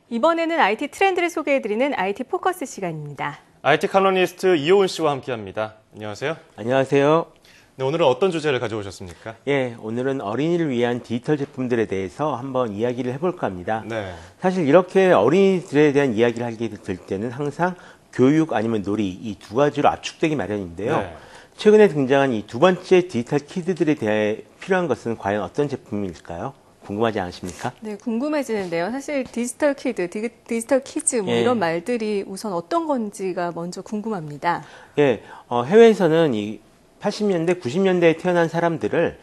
이번에는 IT 트렌드를 소개해드리는 IT 포커스 시간입니다. IT 칼럼니스트 이효은 씨와 함께합니다. 안녕하세요. 안녕하세요. 네, 오늘은 어떤 주제를 가져오셨습니까? 예, 오늘은 어린이를 위한 디지털 제품들에 대해서 한번 이야기를 해볼까 합니다. 네. 사실 이렇게 어린이들에 대한 이야기를 하게 될 때는 항상 교육 아니면 놀이 이 두 가지로 압축되기 마련인데요. 네. 최근에 등장한 이 두 번째 디지털 키드들에 대해 필요한 것은 과연 어떤 제품일까요? 궁금하지 않으십니까? 네, 궁금해지는데요. 사실 디지털 키드, 디지털 키즈 뭐 이런 말들이 우선 어떤 건지가 먼저 궁금합니다. 예, 해외에서는 이 80년대, 90년대에 태어난 사람들을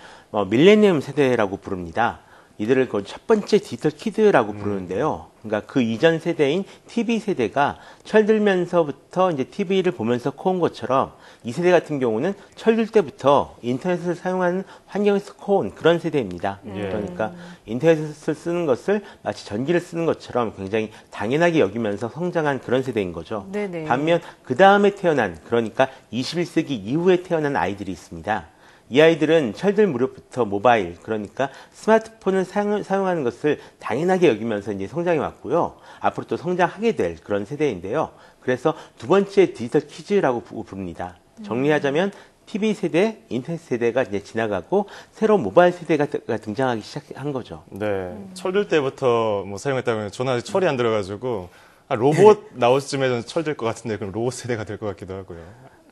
밀레니엄 세대라고 부릅니다. 이들을 그 첫 번째 디지털 키드라고 부르는데요. 그러니까 그 이전 세대인 TV 세대가 철들면서부터 이제 TV를 보면서 커온 것처럼 이 세대 같은 경우는 철들 때부터 인터넷을 사용하는 환경에서 커온 그런 세대입니다. 그러니까 인터넷을 쓰는 것을 마치 전기를 쓰는 것처럼 굉장히 당연하게 여기면서 성장한 그런 세대인 거죠. 네네. 반면 그 다음에 태어난, 그러니까 21세기 이후에 태어난 아이들이 있습니다. 이 아이들은 철들 무렵부터 모바일, 그러니까 스마트폰을 사용하는 것을 당연하게 여기면서 이제 성장해 왔고요. 앞으로 또 성장하게 될 그런 세대인데요. 그래서 두 번째 디지털 키즈라고 부릅니다. 정리하자면 TV 세대, 인터넷 세대가 이제 지나가고 새로운 모바일 세대가 등장하기 시작한 거죠. 네. 철들 때부터 뭐 사용했다 보면 저는 아직 철이 안 들어가지고 로봇 나올 쯤에 저는 철들 것 같은데 그럼 로봇 세대가 될 것 같기도 하고요.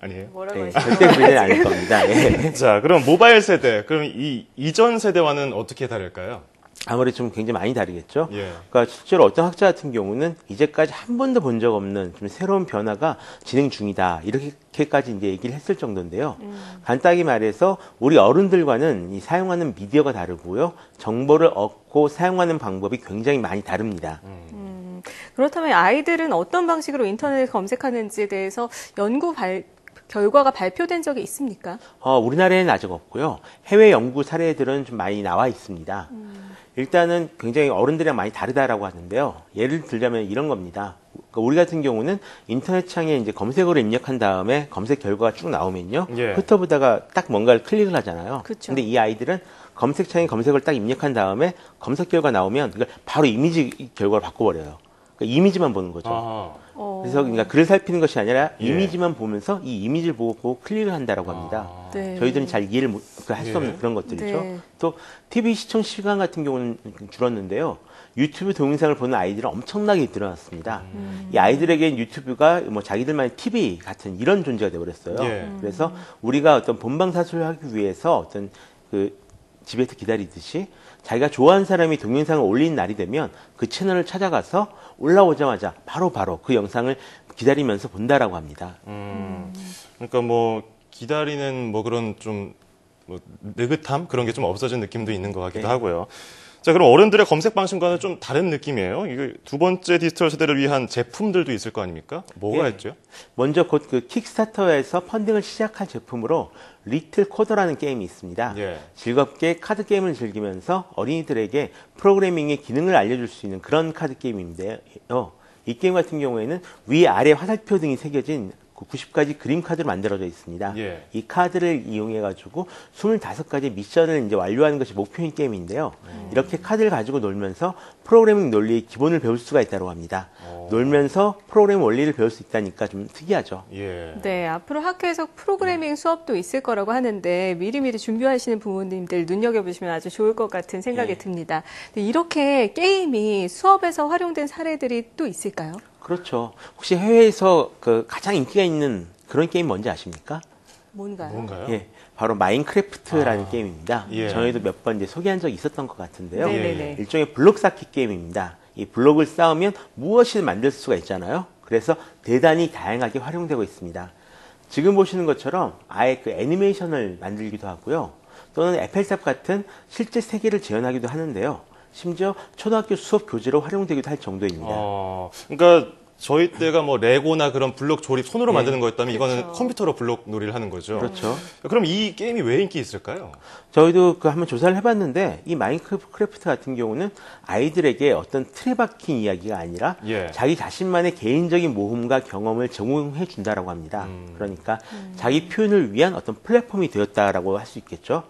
아니에요? 뭐라고 네, 하시죠? 절대 그러지 않을 겁니다. 예. 자, 그럼 모바일 세대. 그럼 이 이전 세대와는 어떻게 다를까요? 아무래도 좀 굉장히 많이 다르겠죠. 예. 그러니까 실제로 어떤 학자 같은 경우는 이제까지 한 번도 본 적 없는 좀 새로운 변화가 진행 중이다. 이렇게까지 이제 얘기를 했을 정도인데요. 간단하게 말해서 우리 어른들과는 이 사용하는 미디어가 다르고요. 정보를 얻고 사용하는 방법이 굉장히 많이 다릅니다. 그렇다면 아이들은 어떤 방식으로 인터넷 검색하는지에 대해서 결과가 발표된 적이 있습니까? 우리나라에는 아직 없고요. 해외 연구 사례들은 좀 많이 나와 있습니다. 일단은 굉장히 어른들이랑 많이 다르다라고 하는데요. 예를 들자면 이런 겁니다. 그러니까 우리 같은 경우는 인터넷 창에 이제 검색어를 입력한 다음에 검색 결과가 쭉 나오면요. 예. 훑어보다가 딱 뭔가를 클릭을 하잖아요. 그쵸. 근데 이 아이들은 검색창에 검색을 딱 입력한 다음에 검색 결과 나오면 그걸 바로 이미지 결과로 바꿔버려요. 그러니까 이미지만 보는 거죠. 아. 그래서 그러니까 글을 살피는 것이 아니라 예. 이미지만 보면서 이 이미지를 보고 클릭을 한다라고 합니다. 네. 저희들은 잘 이해를 할 수 없는 예. 그런 것들이죠. 네. 또 TV 시청 시간 같은 경우는 줄었는데요. 유튜브 동영상을 보는 아이들은 엄청나게 늘어났습니다. 이 아이들에겐 유튜브가 뭐 자기들만의 TV 같은 이런 존재가 되어버렸어요. 예. 그래서 우리가 어떤 본방사수를 하기 위해서 어떤 그 집에서 기다리듯이 자기가 좋아하는 사람이 동영상을 올리는 날이 되면 그 채널을 찾아가서 올라오자마자 바로 그 영상을 기다리면서 본다라고 합니다. 그러니까 뭐 기다리는 뭐 그런 좀 뭐 느긋함 그런 게 좀 없어진 느낌도 있는 것 같기도 네. 하고요. 자, 그럼 어른들의 검색 방식과는 좀 다른 느낌이에요. 이게 두 번째 디지털 세대를 위한 제품들도 있을 거 아닙니까? 뭐가 예. 있죠? 먼저 곧 그 킥스타터에서 펀딩을 시작할 제품으로 리틀 코더라는 게임이 있습니다. 예. 즐겁게 카드 게임을 즐기면서 어린이들에게 프로그래밍의 기능을 알려줄 수 있는 그런 카드 게임인데요. 이 게임 같은 경우에는 위아래 화살표 등이 새겨진 90가지 그림 카드로 만들어져 있습니다. 예. 이 카드를 이용해가지고 25가지 미션을 이제 완료하는 것이 목표인 게임인데요. 이렇게 카드를 가지고 놀면서 프로그래밍 논리의 기본을 배울 수가 있다고 합니다. 놀면서 프로그래밍 원리를 배울 수 있다니까 좀 특이하죠. 예. 네, 앞으로 학교에서 프로그래밍 수업도 있을 거라고 하는데 미리미리 준비하시는 부모님들 눈여겨보시면 아주 좋을 것 같은 생각이 네. 듭니다. 근데 이렇게 게임이 수업에서 활용된 사례들이 또 있을까요? 그렇죠. 혹시 해외에서 그 가장 인기가 있는 그런 게임 뭔지 아십니까? 뭔가요? 뭔가요? 예, 바로 마인크래프트라는 게임입니다. 예. 저희도 몇 번 이제 소개한 적이 있었던 것 같은데요. 네네네. 일종의 블록 쌓기 게임입니다. 이 블록을 쌓으면 무엇이든 만들 수가 있잖아요. 그래서 대단히 다양하게 활용되고 있습니다. 지금 보시는 것처럼 아예 그 애니메이션을 만들기도 하고요. 또는 에펠탑 같은 실제 세계를 재현하기도 하는데요. 심지어 초등학교 수업 교재로 활용되기도 할 정도입니다. 그러니까 저희 때가 뭐 레고나 그런 블록 조립 손으로 만드는 거였다면 이거는 그렇죠. 컴퓨터로 블록 놀이를 하는 거죠. 그렇죠. 그럼 이 게임이 왜 인기 있을까요? 저희도 그 한번 조사를 해봤는데 이 마인크래프트 같은 경우는 아이들에게 어떤 틀에 박힌 이야기가 아니라 예. 자기 자신만의 개인적인 모험과 경험을 제공해 준다라고 합니다. 그러니까 자기 표현을 위한 어떤 플랫폼이 되었다라고 할 수 있겠죠.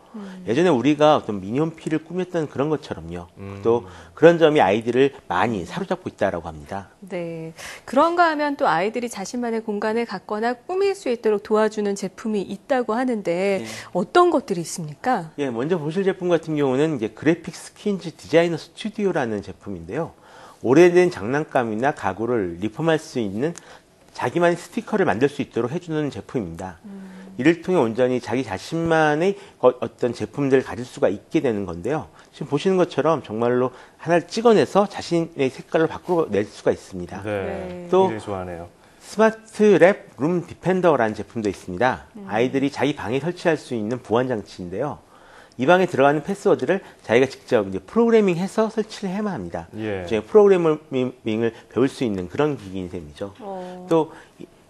예전에 우리가 어떤 미니홈피를 꾸몄던 그런 것처럼요. 또 그런 점이 아이들을 많이 사로잡고 있다라고 합니다. 네. 그런가 하면 또 아이들이 자신만의 공간을 갖거나 꾸밀 수 있도록 도와주는 제품이 있다고 하는데 어떤 것들이 있습니까? 예, 먼저 보실 제품 같은 경우는 이제 그래픽 스킨즈 디자이너 스튜디오라는 제품인데요. 오래된 장난감이나 가구를 리폼할 수 있는 자기만의 스티커를 만들 수 있도록 해주는 제품입니다. 이를 통해 온전히 자기 자신만의 어떤 제품들을 가질 수가 있게 되는 건데요. 지금 보시는 것처럼 정말로 하나를 찍어내서 자신의 색깔로 바꿔낼 수가 있습니다. 네. 또 굉장히 좋아하네요. 스마트 랩 룸 디펜더라는 제품도 있습니다. 아이들이 자기 방에 설치할 수 있는 보안 장치인데요. 이 방에 들어가는 패스워드를 자기가 직접 이제 프로그래밍해서 설치를 해야만 합니다. 예. 프로그래밍을 배울 수 있는 그런 기기인 셈이죠. 또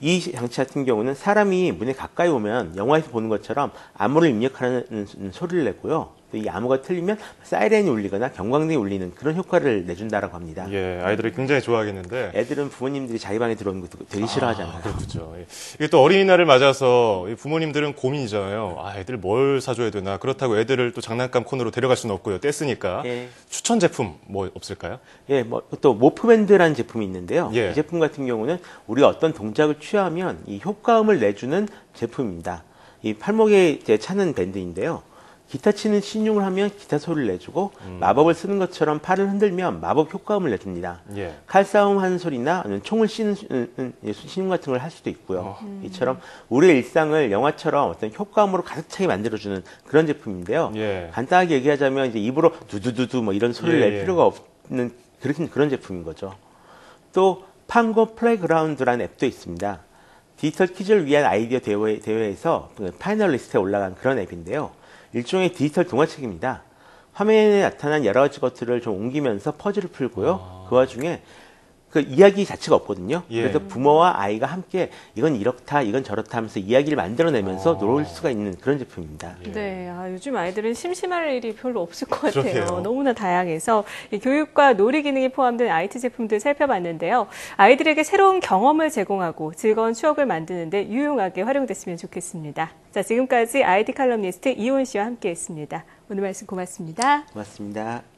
이 장치 같은 경우는 사람이 문에 가까이 오면 영화에서 보는 것처럼 암호를 입력하는 소리를 내고요. 또 이 암호가 틀리면 사이렌이 울리거나 경광등이 울리는 그런 효과를 내준다라고 합니다. 예, 아이들이 굉장히 좋아하겠는데. 애들은 부모님들이 자기 방에 들어오는 것도 되게 싫어하잖아요. 그렇죠. 예. 이게 또 어린이날을 맞아서 이 부모님들은 고민이잖아요. 아, 애들 뭘 사줘야 되나. 그렇다고 애들을 또 장난감 코너로 데려갈 수는 없고요. 뗐으니까. 예. 추천 제품 뭐 없을까요? 예, 또 모프밴드라는 제품이 있는데요. 예. 이 제품 같은 경우는 우리가 어떤 동작을 취하면 이 효과음을 내주는 제품입니다. 이 팔목에 이제 차는 밴드인데요. 기타 치는 신용을 하면 기타 소리를 내주고 마법을 쓰는 것처럼 팔을 흔들면 마법 효과음을 내줍니다. 예. 칼싸움 하는 소리나 아니면 총을 쏘는 신용 같은 걸 할 수도 있고요. 이처럼 우리의 일상을 영화처럼 어떤 효과음으로 가득 차게 만들어주는 그런 제품인데요. 예. 간단하게 얘기하자면 이제 입으로 두두두두 뭐 이런 소리를 예, 낼 예. 필요가 없는 그런 제품인 거죠. 또 팡고 플레이그라운드라는 앱도 있습니다. 디지털 퀴즈를 위한 아이디어 대회에서 파이널리스트에 올라간 그런 앱인데요. 일종의 디지털 동화책입니다. 화면에 나타난 여러 가지 것들을 좀 옮기면서 퍼즐을 풀고요. 그 와중에 그 이야기 자체가 없거든요. 예. 그래서 부모와 아이가 함께 이건 이렇다, 이건 저렇다 하면서 이야기를 만들어내면서 놀 수가 있는 그런 제품입니다. 네, 요즘 아이들은 심심할 일이 별로 없을 것 같아요. 그러게요. 너무나 다양해서 이 교육과 놀이 기능이 포함된 IT 제품들 살펴봤는데요. 아이들에게 새로운 경험을 제공하고 즐거운 추억을 만드는데 유용하게 활용됐으면 좋겠습니다. 자, 지금까지 IT 칼럼니스트 이온 씨와 함께했습니다. 오늘 말씀 고맙습니다. 고맙습니다.